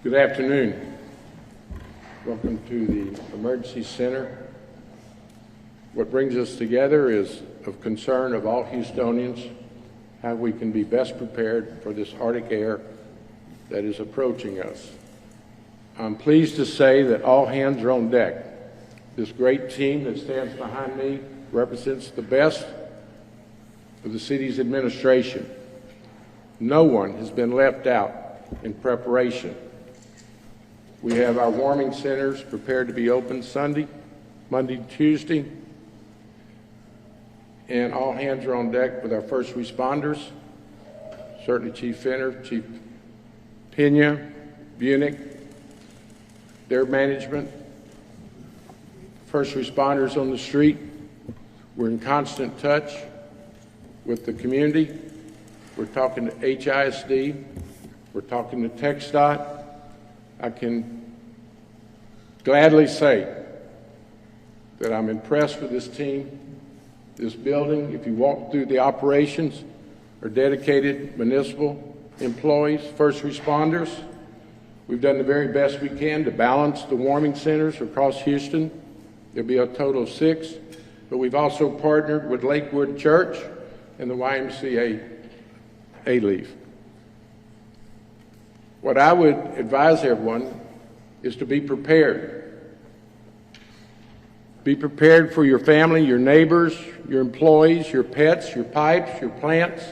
Good afternoon. Welcome to the Emergency Center. What brings us together is of concern of all Houstonians, how we can be best prepared for this Arctic air that is approaching us. I'm pleased to say that all hands are on deck. This great team that stands behind me represents the best of the city's administration. No one has been left out in preparation. We have our warming centers prepared to be open Sunday, Monday, Tuesday, and all hands are on deck with our first responders, certainly Chief Fenner, Chief Pena, Bunick, their management, first responders on the street. We're in constant touch with the community. We're talking to HISD. We're talking to TxDOT. I can gladly say that I'm impressed with this team. This building, if you walk through the operations, are dedicated municipal employees, first responders. We've done the very best we can to balance the warming centers across Houston. There'll be a total of 6, but we've also partnered with Lakewood Church and the YMCA A-Leaf. What I would advise everyone is to be prepared. Be prepared for your family, your neighbors, your employees, your pets, your pipes, your plants.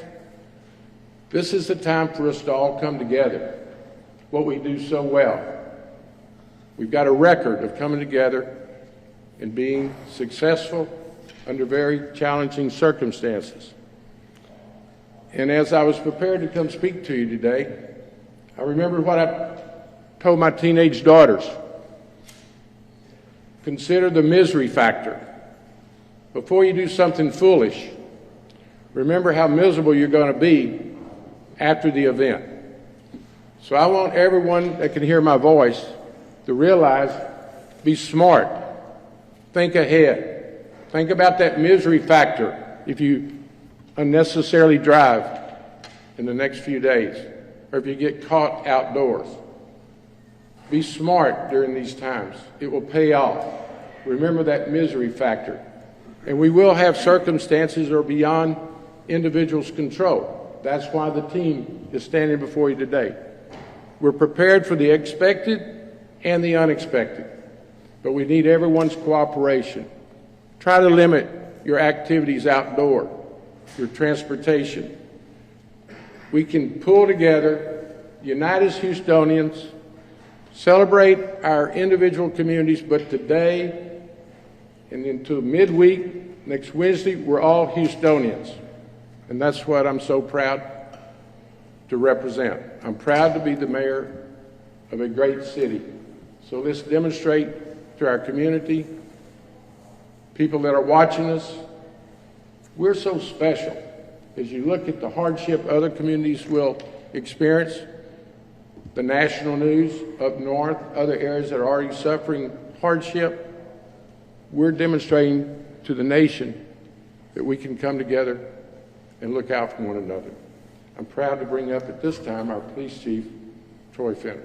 This is the time for us to all come together, what we do so well. We've got a record of coming together and being successful under very challenging circumstances. And as I was prepared to come speak to you today, I remember what I told my teenage daughters. Consider the misery factor. Before you do something foolish, remember how miserable you're going to be after the event. So I want everyone that can hear my voice to realize, be smart, think ahead, think about that misery factor if you unnecessarily drive in the next few days, or if you get caught outdoors. Be smart during these times. It will pay off. Remember that misery factor. And we will have circumstances that are beyond individuals' control. That's why the team is standing before you today. We're prepared for the expected and the unexpected, but we need everyone's cooperation. Try to limit your activities outdoor, your transportation. We can pull together, unite as Houstonians, celebrate our individual communities, but today and into midweek, next Wednesday, we're all Houstonians. And that's what I'm so proud to represent. I'm proud to be the mayor of a great city. So let's demonstrate to our community, people that are watching us, we're so special. As you look at the hardship other communities will experience, the national news up north, other areas that are already suffering hardship, we're demonstrating to the nation that we can come together and look out for one another. I'm proud to bring up at this time our police chief, Troy Fenner.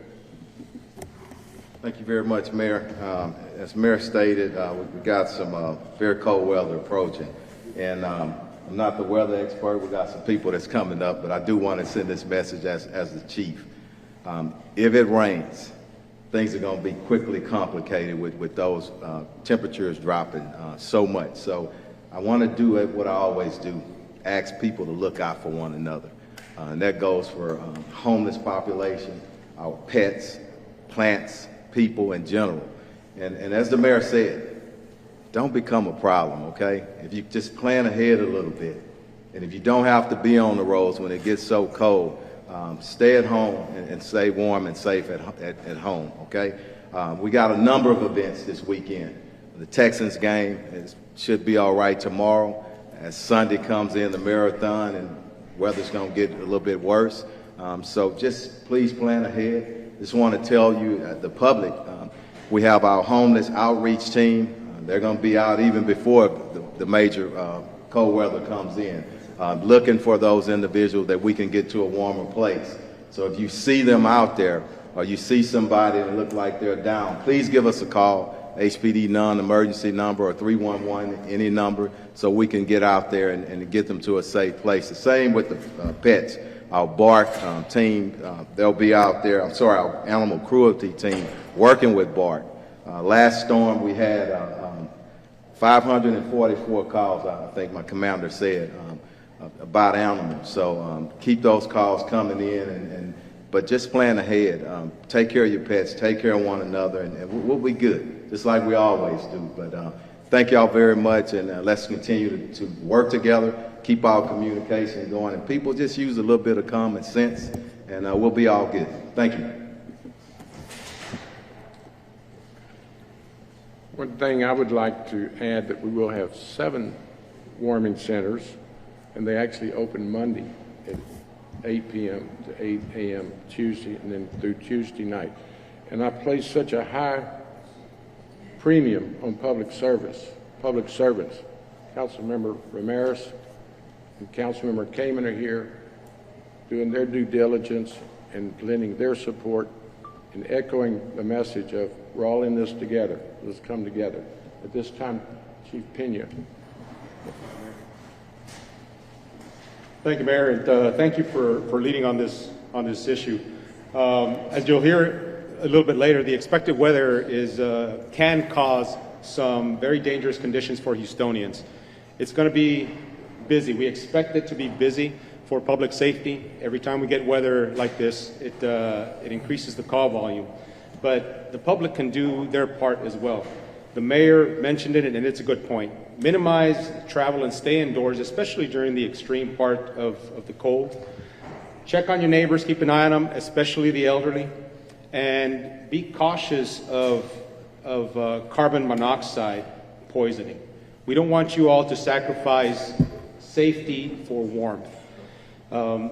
Thank you very much, Mayor. As Mayor stated, we got some very cold weather approaching. And I'm not the weather expert. We got some people that's coming up, but I do want to send this message as the chief. If it rains, things are going to be quickly complicated with those temperatures dropping so much. So I want to do what I always do, ask people to look out for one another. And that goes for homeless population, our pets, plants, people in general. And as the mayor said, don't become a problem, okay? If you just plan ahead a little bit, and if you don't have to be on the roads when it gets so cold, stay at home and stay warm and safe at home, okay? We got a number of events this weekend. The Texans game should be all right tomorrow. As Sunday comes in, the marathon, and weather's going to get a little bit worse. So just please plan ahead. Just want to tell you, the public, we have our homeless outreach team. They're going to be out even before the major cold weather comes in, looking for those individuals that we can get to a warmer place. So if you see them out there, or you see somebody that look like they're down, please give us a call. HPD non-emergency number or 311, any number, so we can get out there and get them to a safe place. The same with the pets. Our BARC team, they'll be out there, our animal cruelty team working with BARC. Last storm we had 544 calls, I think my commander said, about animals. So keep those calls coming in, but just plan ahead. Take care of your pets, take care of one another, and we'll be good, just like we always do. But thank y'all very much, and let's continue to work together, keep our communication going, and people just use a little bit of common sense, and we'll be all good. Thank you. One thing I would like to add that we will have 7 warming centers, and they actually open Monday at 8 p.m. to 8 a.m. Tuesday, and then through Tuesday night. And I place such a high premium on public servants. Councilmember Ramirez and Councilmember Kamen are here doing their due diligence and lending their support and echoing the message of we're all in this together. Let's come together. At this time, Chief Pena. Thank you, Mayor, and thank you for leading on this issue. As you'll hear a little bit later, the expected weather can cause some very dangerous conditions for Houstonians. It's going to be busy. We expect it to be busy for public safety. Every time we get weather like this, it increases the call volume. But the public can do their part as well. The mayor mentioned it, and it's a good point. Minimize travel and stay indoors, especially during the extreme part of the cold. Check on your neighbors, keep an eye on them, especially the elderly, and be cautious of carbon monoxide poisoning. We don't want you all to sacrifice safety for warmth.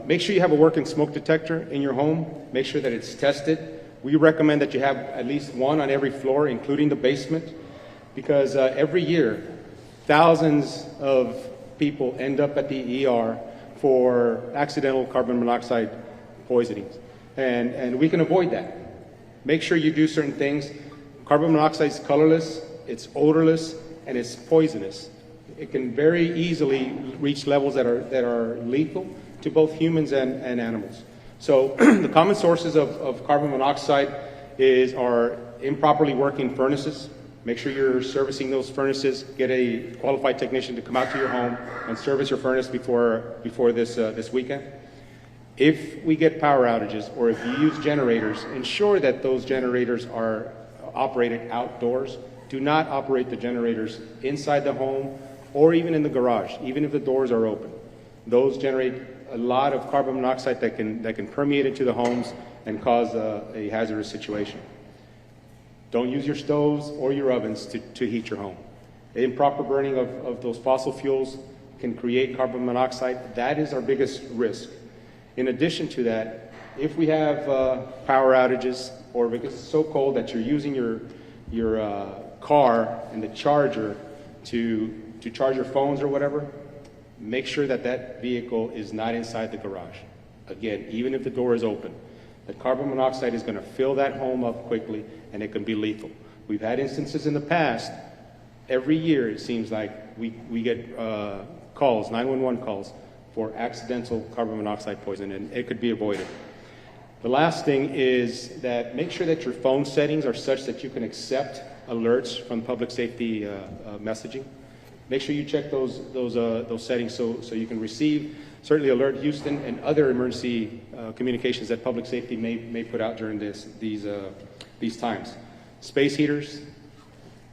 Make sure you have a working smoke detector in your home. Make sure that it's tested. We recommend that you have at least one on every floor, including the basement, because every year, thousands of people end up at the ER for accidental carbon monoxide poisonings, and we can avoid that. Make sure you do certain things. Carbon monoxide is colorless, it's odorless, and it's poisonous. It can very easily reach levels that are lethal to both humans and animals. So the common sources of carbon monoxide are improperly working furnaces. Make sure you're servicing those furnaces. Get a qualified technician to come out to your home and service your furnace before this weekend. If we get power outages or if you use generators, ensure that those generators are operated outdoors. Do not operate the generators inside the home or even in the garage, even if the doors are open. Those generate a lot of carbon monoxide that can permeate into the homes and cause a hazardous situation. Don't use your stoves or your ovens to heat your home. Improper burning of those fossil fuels can create carbon monoxide. That is our biggest risk. In addition to that, if we have power outages or because it's so cold that you're using your car and the charger to charge your phones or whatever, make sure that vehicle is not inside the garage. Again, even if the door is open, the carbon monoxide is going to fill that home up quickly and it can be lethal. We've had instances in the past, every year it seems like we get calls, 911 calls for accidental carbon monoxide poisoning, and it could be avoided. The last thing is that make sure that your phone settings are such that you can accept alerts from public safety messaging. Make sure you check those settings so you can receive, certainly Alert Houston and other emergency communications that public safety may put out during these times. Space heaters,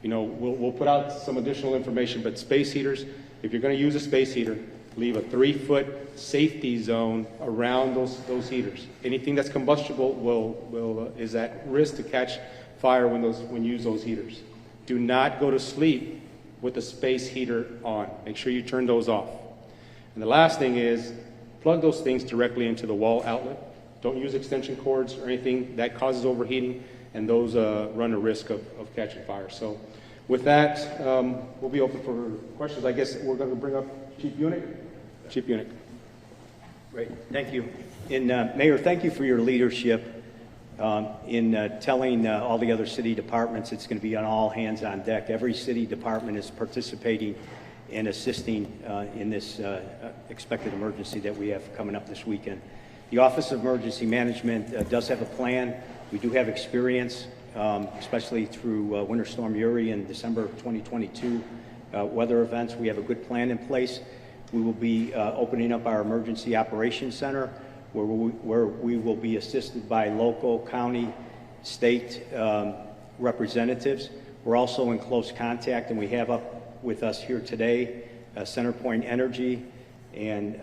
we'll put out some additional information, but space heaters, if you're going to use a space heater, leave a 3-foot safety zone around those heaters. Anything that's combustible is at risk to catch fire when you use those heaters. Do not go to sleep with the space heater on. Make sure you turn those off. And the last thing is plug those things directly into the wall outlet. Don't use extension cords or anything that causes overheating, and those run a risk of catching fire. So with that, we'll be open for questions. I guess we're going to bring up Chief Unick. Chief Unick. Great, thank you. And Mayor, thank you for your leadership In telling all the other city departments it's going to be on all hands on deck. Every city department is participating and assisting in this expected emergency that we have coming up this weekend. The Office of Emergency Management does have a plan. We do have experience, especially through Winter Storm Uri in December of 2022 weather events. We have a good plan in place. We will be opening up our Emergency Operations Center where we will be assisted by local, county, state representatives. We're also in close contact, and we have up with us here today CenterPoint Energy, and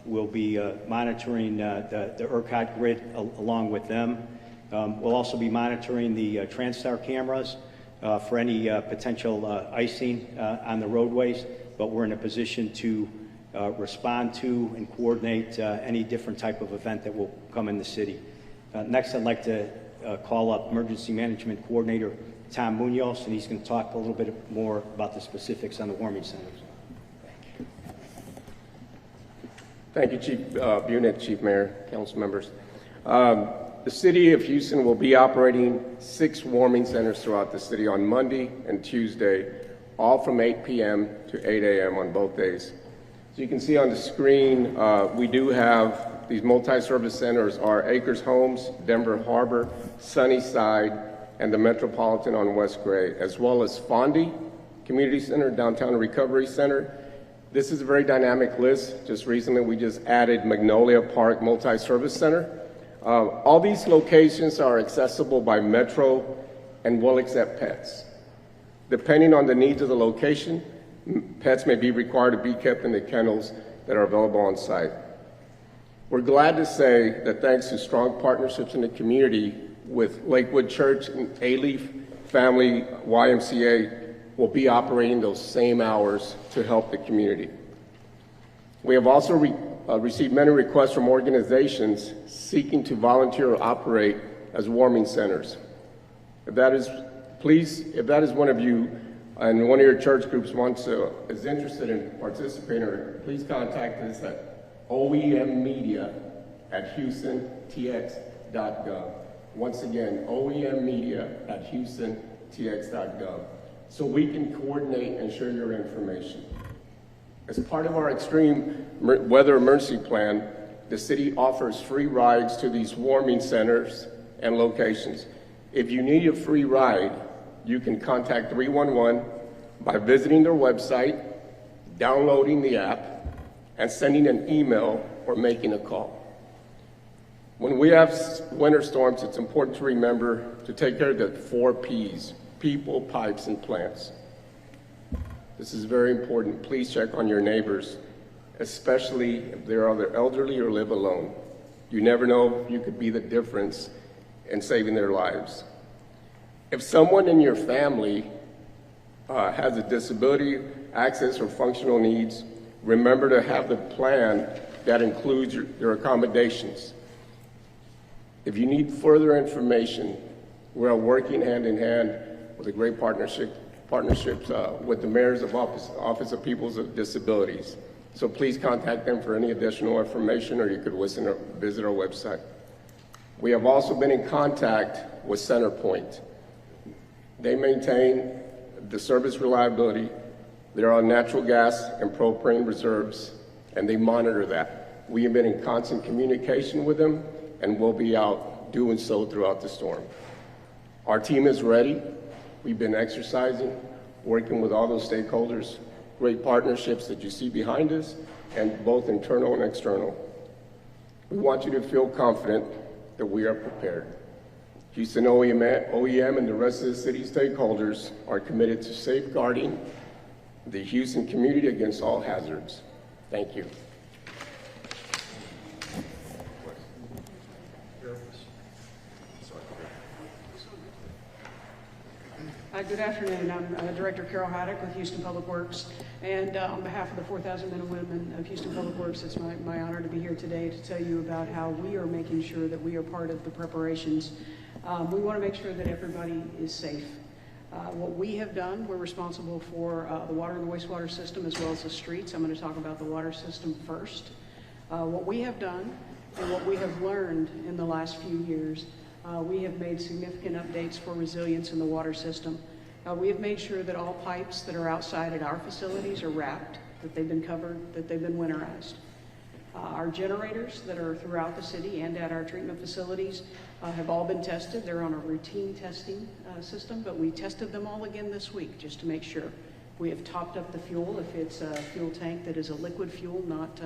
we'll be monitoring the ERCOT grid along with them. We'll also be monitoring the TransStar cameras for any potential icing on the roadways, but we're in a position to respond to and coordinate any different type of event that will come in the city. Next, I'd like to call up Emergency Management Coordinator Tom Munoz, and he's going to talk a little bit more about the specifics on the warming centers. Thank you, Chief Bunet, Chief Mayor, council members. The City of Houston will be operating 6 warming centers throughout the city on Monday and Tuesday, all from 8 p.m. to 8 a.m. on both days. So you can see on the screen, we do have these multi-service centers are Acres Homes, Denver Harbor, Sunnyside, and the Metropolitan on West Gray, as well as Fondy Community Center, Downtown Recovery Center. This is a very dynamic list. Just recently, we just added Magnolia Park Multi-Service Center. All these locations are accessible by Metro and will accept pets. Depending on the needs of the location, pets may be required to be kept in the kennels that are available on site. We're glad to say that thanks to strong partnerships in the community with Lakewood Church and A-Leaf Family YMCA, will be operating those same hours to help the community. We have also received many requests from organizations seeking to volunteer or operate as warming centers. If that is one of you and one of your church groups is interested in participating, please contact us at oemmedia@houstontx.gov. Once again, oemmedia@houstontx.gov, so we can coordinate and share your information. As part of our extreme weather emergency plan, the city offers free rides to these warming centers and locations. If you need a free ride, you can contact 311 by visiting their website, downloading the app, and sending an email or making a call. When we have winter storms, it's important to remember to take care of the 4 Ps: people, pipes, and plants. This is very important. Please check on your neighbors, especially if they're either elderly or live alone. You never know, you could be the difference in saving their lives. If someone in your family has a disability, access, or functional needs, remember to have the plan that includes your accommodations. If you need further information, we're working hand in hand with a great partnerships with the Mayor's Office of Peoples with Disabilities. So please contact them for any additional information, or you could visit our website. We have also been in contact with CenterPoint. They maintain the service reliability. They're on natural gas and propane reserves, and they monitor that. We have been in constant communication with them, and we'll be out doing so throughout the storm. Our team is ready. We've been exercising, working with all those stakeholders, great partnerships that you see behind us, and both internal and external. We want you to feel confident that we are prepared. Houston OEM and the rest of the city stakeholders are committed to safeguarding the Houston community against all hazards. Thank you. Good afternoon. I'm Director Carol Haddock with Houston Public Works, and on behalf of the 4,000 men and women of Houston Public Works, it's my honor to be here today to tell you about how we are making sure that we are part of the preparations. We want to make sure that everybody is safe. What we have done, we're responsible for the water and the wastewater system as well as the streets. I'm going to talk about the water system first. What we have done and what we have learned in the last few years We have made significant updates for resilience in the water system. We have made sure that all pipes that are outside at our facilities are wrapped, that they've been covered, that they've been winterized. Our generators that are throughout the city and at our treatment facilities have all been tested. They're on a routine testing system, but we tested them all again this week just to make sure. We have topped up the fuel if it's a fuel tank that is a liquid fuel, not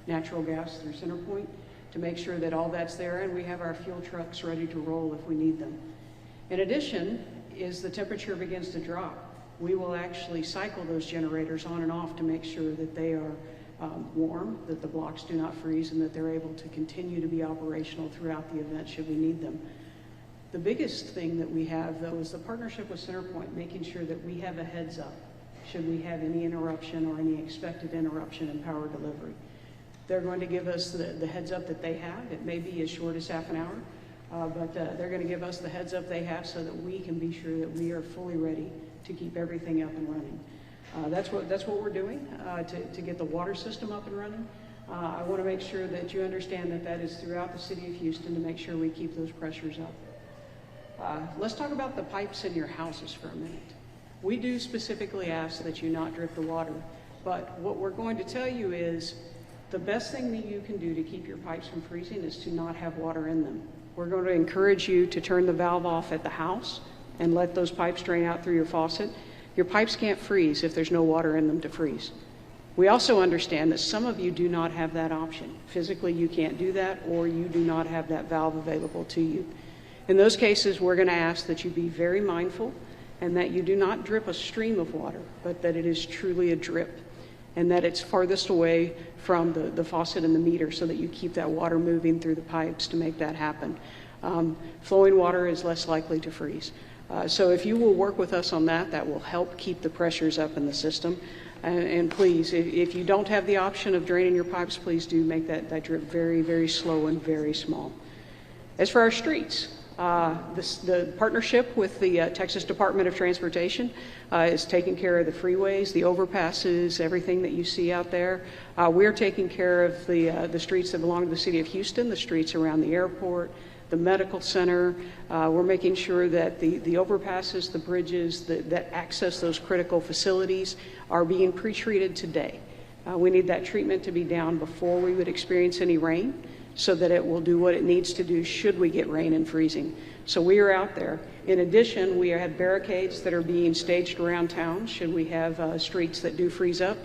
natural gas through CenterPoint, to make sure that all that's there, and we have our fuel trucks ready to roll if we need them. In addition, as the temperature begins to drop, we will actually cycle those generators on and off to make sure that they are warm, that the blocks do not freeze, and that they're able to continue to be operational throughout the event should we need them. The biggest thing that we have, though, is the partnership with CenterPoint, making sure that we have a heads up should we have any interruption or any expected interruption in power delivery. They're going to give us the heads up that they have. It may be as short as half an hour, but they're going to give us the heads up they have so that we can be sure that we are fully ready to keep everything up and running. That's what we're doing to get the water system up and running. I want to make sure that you understand that that is throughout the city of Houston to make sure we keep those pressures up. Let's talk about the pipes in your houses for a minute. We do specifically ask that you not drip the water, but what we're going to tell you is the best thing that you can do to keep your pipes from freezing is to not have water in them. We're going to encourage you to turn the valve off at the house and let those pipes drain out through your faucet. Your pipes can't freeze if there's no water in them to freeze. We also understand that some of you do not have that option. Physically, you can't do that, or you do not have that valve available to you. In those cases, we're going to ask that you be very mindful and that you do not drip a stream of water, but that it is truly a drip, and that it's farthest away from the faucet and the meter so that you keep that water moving through the pipes to make that happen. Flowing water is less likely to freeze. So if you will work with us on that, that will help keep the pressures up in the system. And please, if you don't have the option of draining your pipes, please do make that drip very, very slow and very small. As for our streets, the partnership with the Texas Department of Transportation is taking care of the freeways, the overpasses, everything that you see out there. We're taking care of the streets that belong to the city of Houston, the streets around the airport, the medical center. We're making sure that the overpasses, the bridges that access those critical facilities are being pre-treated today. We need that treatment to be down before we would experience any rain, so that it will do what it needs to do should we get rain and freezing. So we are out there. In addition, we have barricades that are being staged around town should we have streets that do freeze up.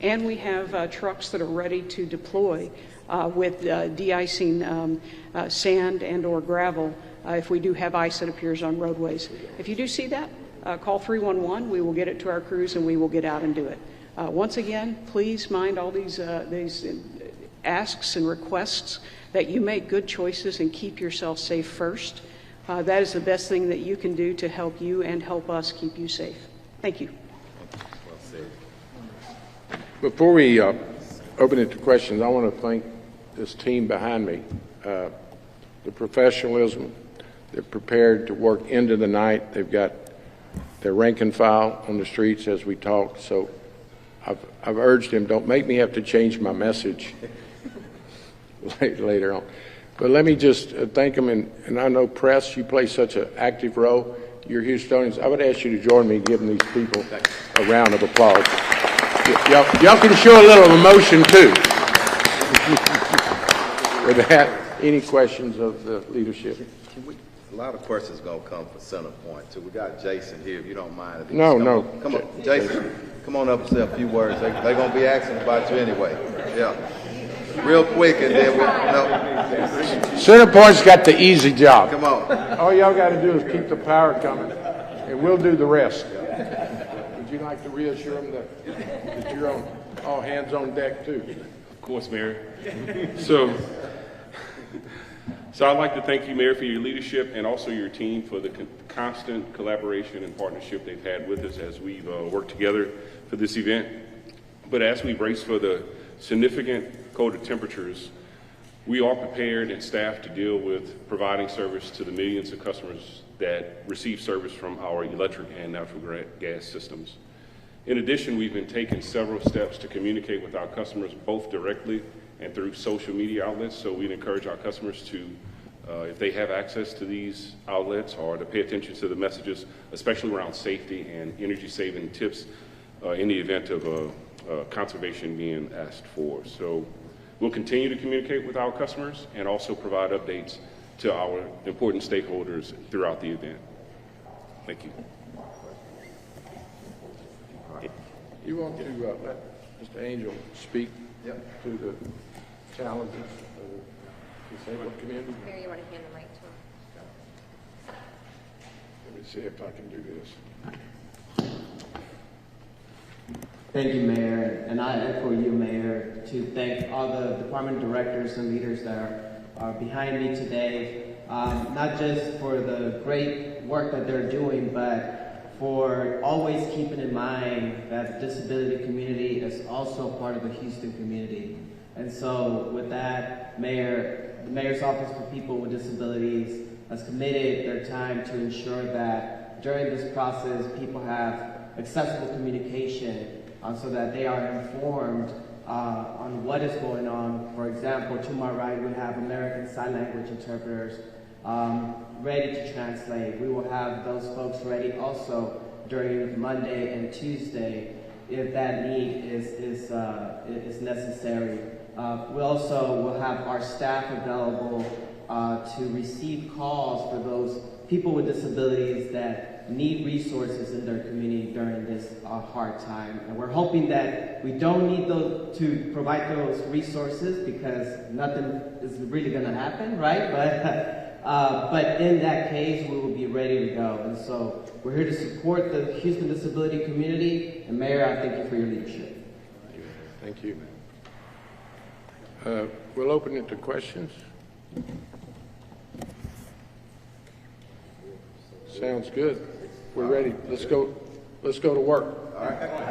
And we have trucks that are ready to deploy with de-icing sand and or gravel if we do have ice that appears on roadways. If you do see that, call 311. We will get it to our crews and we will get out and do it. Once again, please mind all these asks and requests that you make good choices and keep yourself safe first. That is the best thing that you can do to help you and help us keep you safe. Thank you. Well said. Before we open it to questions, I want to thank this team behind me. The professionalism, they're prepared to work into the night. They've got their rank and file on the streets as we talk. So I've urged him, don't make me have to change my message later on. But let me just thank them, and I know press, you play such an active role. You're Houstonians. I would ask you to join me in giving these people a round of applause. Y'all can show a little emotion too. With that, any questions of the leadership? A lot of questions gonna come for CenterPoint too. We got Jason here, if you don't mind. If you No, just no. Come on, Jason, come on up and say a few words. They're gonna be asking about you anyway. Yeah. Real quick, and then CenterPoint's got the easy job. come on. All y'all got to do is keep the power coming, and we'll do the rest. Would you like to reassure them that you're on all hands on deck too? Of course, Mayor. So I'd like to thank you, Mayor, for your leadership and also your team for the constant collaboration and partnership they've had with us as we've worked together for this event. But as we brace for the significant colder temperatures, we are prepared and staffed to deal with providing service to the millions of customers that receive service from our electric and natural gas systems. In addition, we've been taking several steps to communicate with our customers both directly and through social media outlets. So we'd encourage our customers to if they have access to these outlets, or to pay attention to the messages, especially around safety and energy-saving tips in the event of conservation being asked for. So we'll continue to communicate with our customers and also provide updates to our important stakeholders throughout the event. Thank you. You want to let Mr. Angel speak to the challenges of the disabled community? Mayor, you want to hand the mic to him? Let me see if I can do this. Thank you, Mayor. And I echo you, Mayor, to thank all the department directors and leaders that are behind me today, not just for the great work that they're doing, but for always keeping in mind that the disability community is also part of the Houston community. And so with that, Mayor, the Mayor's Office for People with Disabilities has committed their time to ensure that during this process, people have accessible communication so that they are informed on what is going on. For example, to my right, we have American Sign Language interpreters ready to translate. We will have those folks ready also during Monday and Tuesday if that need is necessary. We also will have our staff available to receive calls for those people with disabilities that need resources in their community during this hard time. And we're hoping that we don't need to provide those resources because nothing is really going to happen, right? But in that case, we will be ready to go. And so we're here to support the Houston disability community. And Mayor, I thank you for your leadership. Thank you. We'll open it to questions. Sounds good. We're ready. Let's go to work. All right.